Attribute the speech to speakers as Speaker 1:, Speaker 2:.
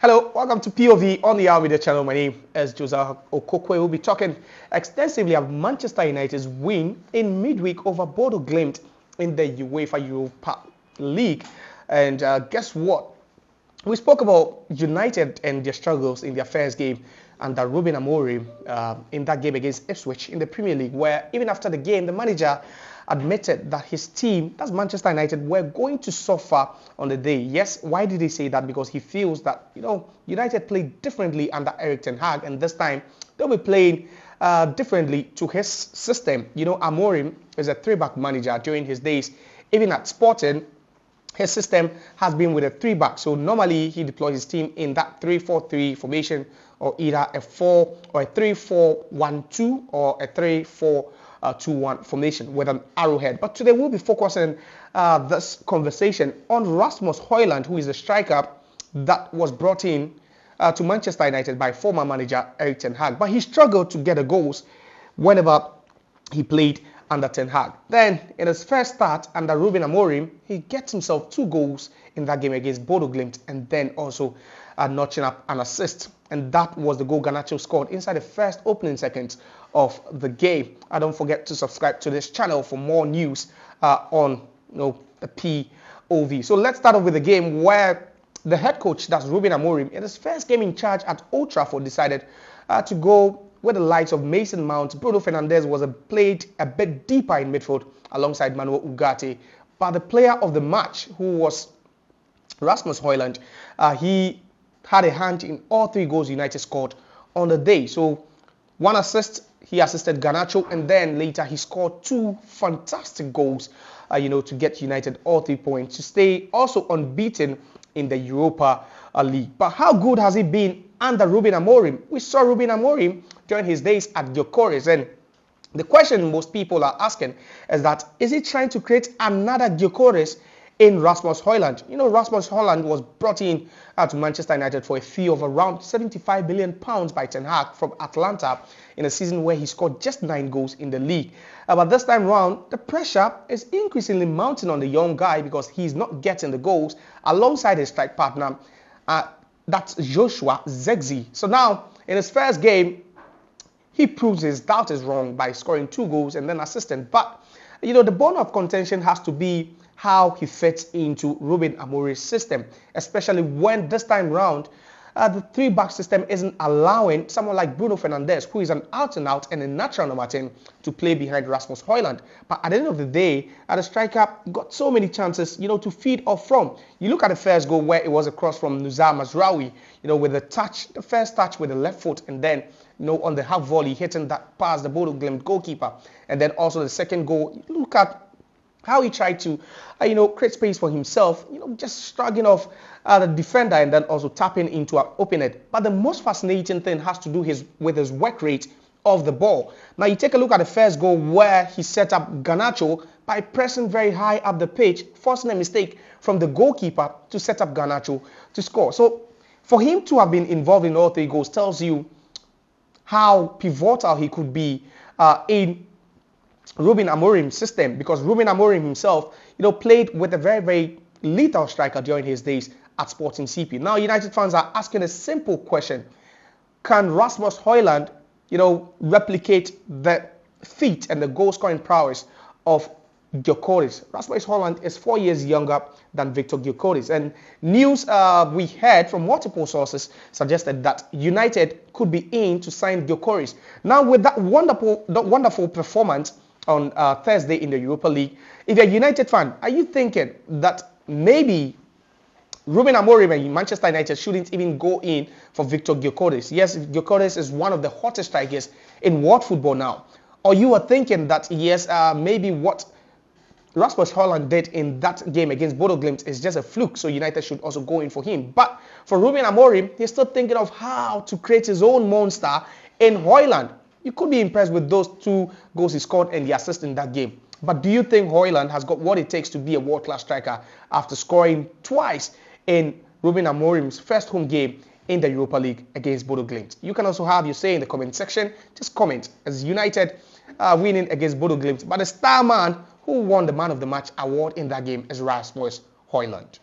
Speaker 1: Hello, welcome to POV on the Our Media channel. My name is Joseph Okokwe. We'll be talking extensively about Manchester United's win in midweek over Bodo Glimt in the UEFA Europa League. And guess what? We spoke about United and their struggles in their first game under Rúben Amorim in that game against Ipswich in the Premier League, where even after the game, the manager admitted that his team, that's Manchester United, were going to suffer on the day. Yes, why did he say that? Because he feels that, United played differently under Erik ten Hag, and this time they'll be playing differently to his system. Amorim is a three-back manager during his days. Even at Sporting, his system has been with a three-back. So normally he deploys his team in that 3-4-3 formation, or either a 4 or a 3-4-1-2 or a 3-4-2-1 formation with an arrowhead. But today we'll be focusing this conversation on Rasmus Højlund, who is a striker that was brought in to Manchester United by former manager Erik ten Hag. But he struggled to get the goals whenever he played under ten Hag. Then in his first start under Rúben Amorim, he gets himself 2 goals in that game against Bodo Glimt, and then also notching up an assist. And that was the goal Garnacho scored inside the first opening seconds of the game. And don't forget to subscribe to this channel for more news on the POV. So let's start off with the game where the head coach, that's Rúben Amorim, in his first game in charge at Old Trafford, decided to go with the likes of Mason Mount. Bruno Fernandes was played a bit deeper in midfield alongside Manuel Ugarte. But the player of the match, who was Rasmus Højlund, he had a hand in all 3 goals United scored on the day. So 1 assist, he assisted Garnacho, and then later he scored 2 fantastic goals, to get United all 3 points to stay also unbeaten in the Europa League. But how good has he been under Rúben Amorim? We saw Rúben Amorim during his days at Gyökeres, and the question most people are asking is that, is he trying to create another Gyökeres in Rasmus Højlund? Rasmus Højlund was brought in to Manchester United for a fee of around £75 million by Ten Hag from Atlanta in a season where he scored just 9 goals in the league. But this time round, the pressure is increasingly mounting on the young guy because he's not getting the goals alongside his strike partner, that's Joshua Zirkzee. So now, in his first game, he proves his doubt is wrong by scoring 2 goals and then assisting. But, the bone of contention has to be how he fits into Rúben Amorim's system, especially when this time round, the 3-back system isn't allowing someone like Bruno Fernandes, who is an out-and-out and a natural number 10, to play behind Rasmus Højlund. But at the end of the day, the striker got so many chances, to feed off from. You look at the first goal where it was a cross from Nuzar Mazraoui, with the first touch with the left foot, and then, on the half volley, hitting that past the Bodo Glimt goalkeeper. And then also the second goal, look at how he tried to, create space for himself, just struggling off the defender and then also tapping into an open net. But the most fascinating thing has to do with his work rate of the ball. Now, you take a look at the first goal where he set up Garnacho by pressing very high up the pitch, forcing a mistake from the goalkeeper to set up Garnacho to score. So, for him to have been involved in all 3 goals tells you how pivotal he could be in Rúben Amorim's system, because Rúben Amorim himself, played with a very, very lethal striker during his days at Sporting CP. Now, United fans are asking a simple question: can Rasmus Højlund, replicate the feat and the goal-scoring prowess of Gyökeres? Rasmus Højlund is 4 years younger than Viktor Gyökeres, and news we heard from multiple sources suggested that United could be in to sign Gyökeres. Now, with that wonderful performance on Thursday in the Europa League, if you're a United fan, are you thinking that maybe Rúben Amorim and Manchester United shouldn't even go in for Viktor Gyökeres? Yes, Gyökeres is one of the hottest strikers in world football now. Or you are thinking that, yes, maybe what Rasmus Højlund did in that game against Bodo Glimt is just a fluke, so United should also go in for him. But for Rúben Amorim, he's still thinking of how to create his own monster in Højlund. You could be impressed with those 2 goals he scored and the assist in that game. But do you think Højlund has got what it takes to be a world-class striker after scoring twice in Rúben Amorim's first home game in the Europa League against Bodo Glimt? You can also have your say in the comment section. Just comment as United winning against Bodo Glimt. But the star man who won the Man of the Match award in that game is Rasmus Højlund.